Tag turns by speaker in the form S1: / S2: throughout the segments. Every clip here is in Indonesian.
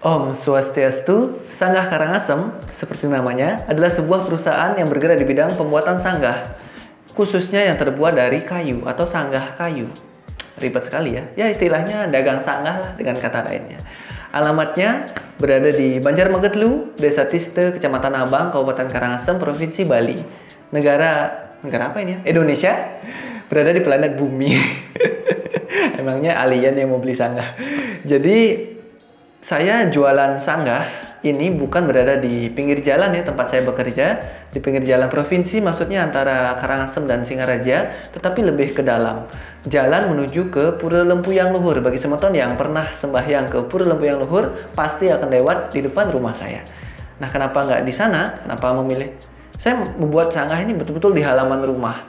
S1: Om Swastiastu, Sanggah Karangasem, seperti namanya, adalah sebuah perusahaan yang bergerak di bidang pembuatan sanggah, khususnya yang terbuat dari kayu atau sanggah kayu. Ribet sekali ya, ya istilahnya dagang sanggah lah dengan kata lainnya. Alamatnya berada di Banjarmagetlu, Desa Tiste, Kecamatan Abang, Kabupaten Karangasem, Provinsi Bali. Negara apa ini ya? Indonesia, berada di planet Bumi. Emangnya alien yang mau beli sanggah. Jadi saya jualan sanggah ini bukan berada di pinggir jalan ya tempat saya bekerja, di pinggir jalan provinsi, maksudnya antara Karangasem dan Singaraja, tetapi lebih ke dalam. Jalan menuju ke Pura Lempuyang Luhur. Bagi semeton yang pernah sembahyang ke Pura Lempuyang Luhur, pasti akan lewat di depan rumah saya. Nah, kenapa nggak di sana? Kenapa memilih? Saya membuat sanggah ini betul-betul di halaman rumah.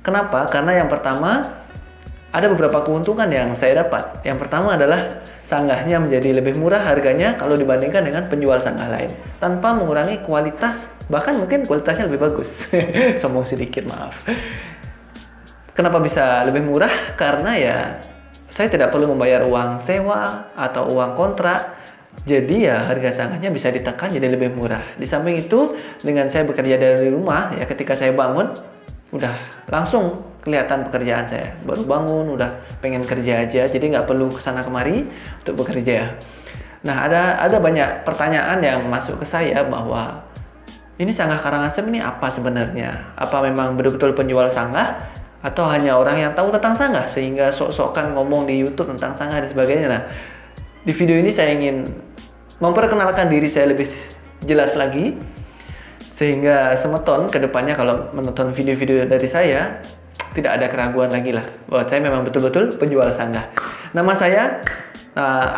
S1: Kenapa? Karena yang pertama, ada beberapa keuntungan yang saya dapat. Yang pertama adalah sanggahnya menjadi lebih murah harganya kalau dibandingkan dengan penjual sanggah lain, tanpa mengurangi kualitas, bahkan mungkin kualitasnya lebih bagus. Sombong sedikit, maaf. Kenapa bisa lebih murah? Karena ya saya tidak perlu membayar uang sewa atau uang kontrak. Jadi ya harga sanggahnya bisa ditekan jadi lebih murah. Di samping itu, dengan saya bekerja dari rumah, ya ketika saya bangun, udah langsung kelihatan pekerjaan saya. Baru bangun, udah pengen kerja aja, jadi nggak perlu kesana kemari untuk bekerja. Nah, ada banyak pertanyaan yang masuk ke saya bahwa ini sanggah Karangasem ini apa sebenarnya? Apa memang betul-betul penjual sanggah? Atau hanya orang yang tahu tentang sanggah sehingga sok-sokan ngomong di YouTube tentang sanggah dan sebagainya. Nah, di video ini saya ingin memperkenalkan diri saya lebih jelas lagi, sehingga semeton kedepannya kalau menonton video-video dari saya tidak ada keraguan lagi lah bahwa saya memang betul-betul penjual sanggah. Nama saya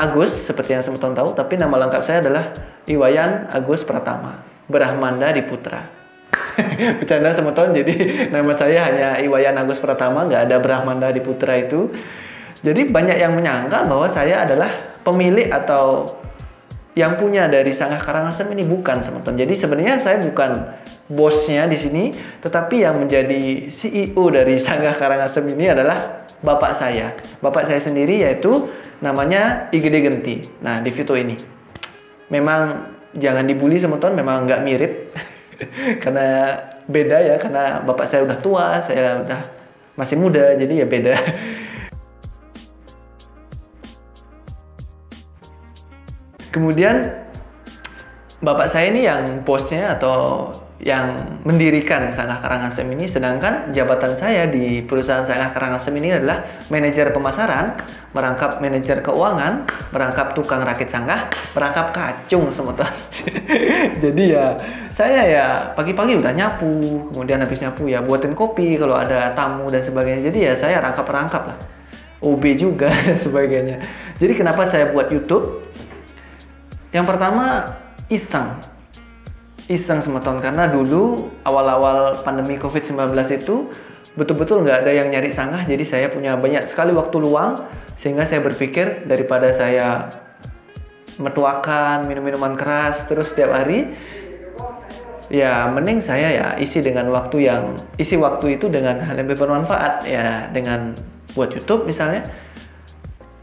S1: Agus, seperti yang semeton tahu, tapi nama lengkap saya adalah Iwayan Agus Pratama Brahmanda Diputra. Bercanda semeton, jadi nama saya hanya Iwayan Agus Pratama, nggak ada Brahmanda Diputra itu. Jadi banyak yang menyangka bahwa saya adalah pemilik atau yang punya dari sanggah Karangasem ini. Bukan, semeton. Jadi sebenarnya saya bukan bosnya di sini, tetapi yang menjadi CEO dari sanggah Karangasem ini adalah bapak saya. Bapak saya sendiri, yaitu namanya Igede Genti. Nah, di foto ini memang jangan dibully semeton, memang nggak mirip. Karena beda ya, karena bapak saya udah tua, saya udah masih muda, jadi ya beda. Kemudian bapak saya ini yang bosnya atau yang mendirikan sanggah Karangasem ini, sedangkan jabatan saya di perusahaan sanggah Karangasem ini adalah manajer pemasaran, merangkap manajer keuangan, merangkap tukang rakit sanggah, merangkap kacung semeton. Jadi ya saya ya pagi-pagi udah nyapu, kemudian habis nyapu ya buatin kopi kalau ada tamu dan sebagainya. Jadi ya saya rangkap-rangkap lah, OB juga dan sebagainya. Jadi kenapa saya buat YouTube? Yang pertama, iseng semeton, karena dulu awal-awal pandemi COVID-19 itu betul-betul nggak ada yang nyari sanggah, jadi saya punya banyak sekali waktu luang, sehingga saya berpikir daripada saya metuakan minum-minuman keras terus setiap hari, ya mending saya ya isi waktu itu dengan hal yang bermanfaat, ya dengan buat YouTube misalnya.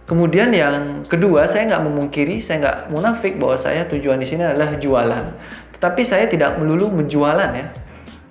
S1: Kemudian yang kedua, saya nggak memungkiri, saya nggak munafik bahwa saya tujuan di sini adalah jualan. Tetapi saya tidak melulu menjualan ya.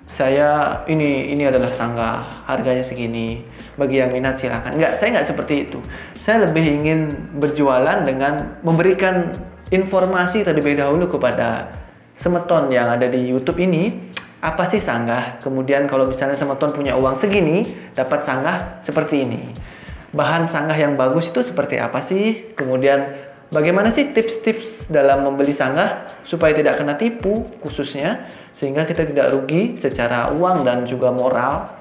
S1: Saya ini adalah sanggah, harganya segini, bagi yang minat silakan. Saya nggak seperti itu. Saya lebih ingin berjualan dengan memberikan informasi terlebih dahulu kepada semeton yang ada di YouTube ini. Apa sih sanggah? Kemudian kalau misalnya semeton punya uang segini, dapat sanggah seperti ini. Bahan sanggah yang bagus itu seperti apa sih? Kemudian bagaimana sih tips-tips dalam membeli sanggah supaya tidak kena tipu khususnya, sehingga kita tidak rugi secara uang dan juga moral.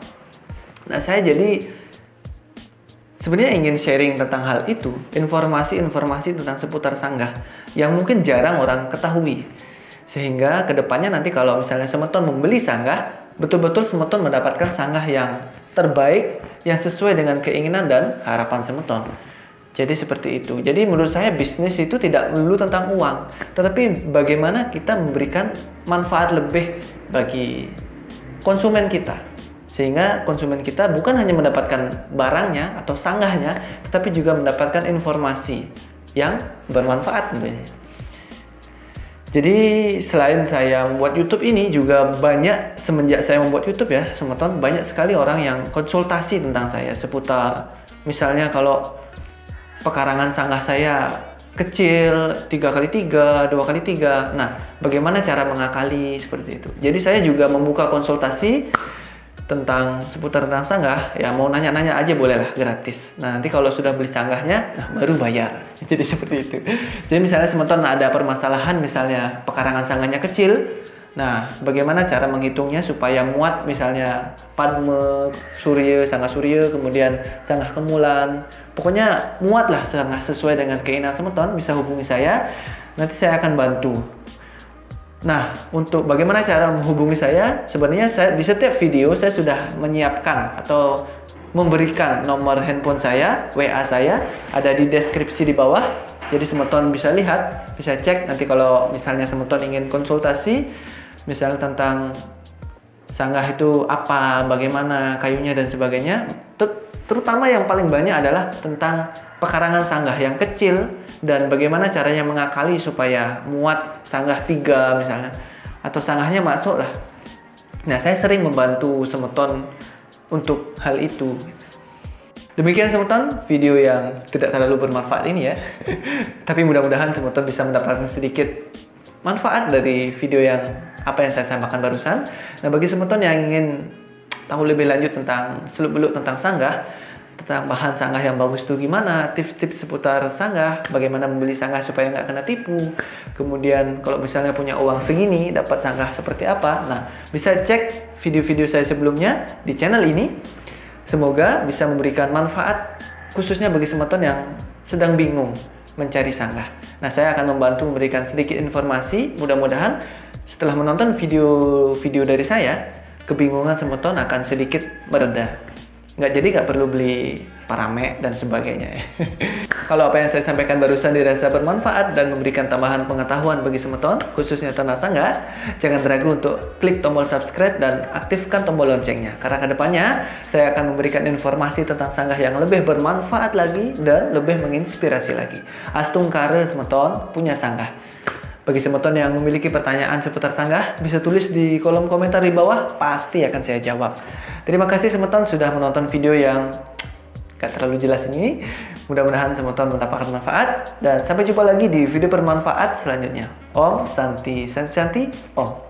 S1: Nah, saya jadi sebenarnya ingin sharing tentang hal itu, informasi-informasi tentang seputar sanggah yang mungkin jarang orang ketahui. Sehingga kedepannya nanti kalau misalnya semeton membeli sanggah, betul-betul semeton mendapatkan sanggah yang terbaik, yang sesuai dengan keinginan dan harapan semeton. Jadi seperti itu. Jadi menurut saya bisnis itu tidak melulu tentang uang, tetapi bagaimana kita memberikan manfaat lebih bagi konsumen kita, sehingga konsumen kita bukan hanya mendapatkan barangnya atau sanggahnya, tetapi juga mendapatkan informasi yang bermanfaat tentunya. Jadi selain saya membuat YouTube ini juga banyak, semenjak saya membuat YouTube ya, semeton banyak sekali orang yang konsultasi tentang saya seputar misalnya kalau pekarangan sanggah saya kecil 3x3, 2x3. Nah, bagaimana cara mengakali seperti itu. Jadi saya juga membuka konsultasi tentang seputar tentang sanggah, ya mau nanya-nanya aja boleh lah, gratis. Nah, nanti kalau sudah beli sanggahnya, nah baru bayar. Jadi seperti itu. Jadi misalnya semeton ada permasalahan, misalnya pekarangan sanggahnya kecil, nah bagaimana cara menghitungnya supaya muat, misalnya padme, surya, sanggah surya, kemudian sanggah kemulan, pokoknya muat lah sanggah sesuai dengan keinginan semeton, bisa hubungi saya, nanti saya akan bantu. Nah, untuk bagaimana cara menghubungi saya, sebenarnya di setiap video saya sudah menyiapkan atau memberikan nomor handphone saya, WA saya, ada di deskripsi di bawah. Jadi semeton bisa lihat, bisa cek. Nanti kalau misalnya semeton ingin konsultasi, misalnya tentang sanggah itu apa, bagaimana kayunya dan sebagainya, terutama yang paling banyak adalah tentang pekarangan sanggah yang kecil dan bagaimana caranya mengakali supaya muat sanggah 3 misalnya, atau sanggahnya masuk lah. Nah, saya sering membantu semeton untuk hal itu. Demikian semeton video yang tidak terlalu bermanfaat ini ya. Tapi mudah-mudahan semeton bisa mendapatkan sedikit manfaat dari video yang apa yang saya sampaikan barusan. Nah, bagi semeton yang ingin tahu lebih lanjut tentang seluk-beluk tentang sanggah, tentang bahan sanggah yang bagus itu gimana, tips-tips seputar sanggah, bagaimana membeli sanggah supaya nggak kena tipu, kemudian kalau misalnya punya uang segini dapat sanggah seperti apa, nah bisa cek video-video saya sebelumnya di channel ini. Semoga bisa memberikan manfaat khususnya bagi semeton yang sedang bingung mencari sanggah. Nah, saya akan membantu memberikan sedikit informasi, mudah-mudahan setelah menonton video-video dari saya, kebingungan semeton akan sedikit mereda. Nggak perlu beli parame dan sebagainya ya. Kalau apa yang saya sampaikan barusan dirasa bermanfaat dan memberikan tambahan pengetahuan bagi semeton, khususnya tentang sanggah, jangan ragu untuk klik tombol subscribe dan aktifkan tombol loncengnya. Karena kedepannya saya akan memberikan informasi tentang sanggah yang lebih bermanfaat lagi dan lebih menginspirasi lagi. Astung kare semeton punya sanggah. Bagi semeton yang memiliki pertanyaan seputar sanggah, bisa tulis di kolom komentar di bawah, pasti akan saya jawab. Terima kasih semeton sudah menonton video yang gak terlalu jelas ini. Mudah-mudahan semeton mendapatkan manfaat, dan sampai jumpa lagi di video bermanfaat selanjutnya. Om Santi, Santi, Santi, Om.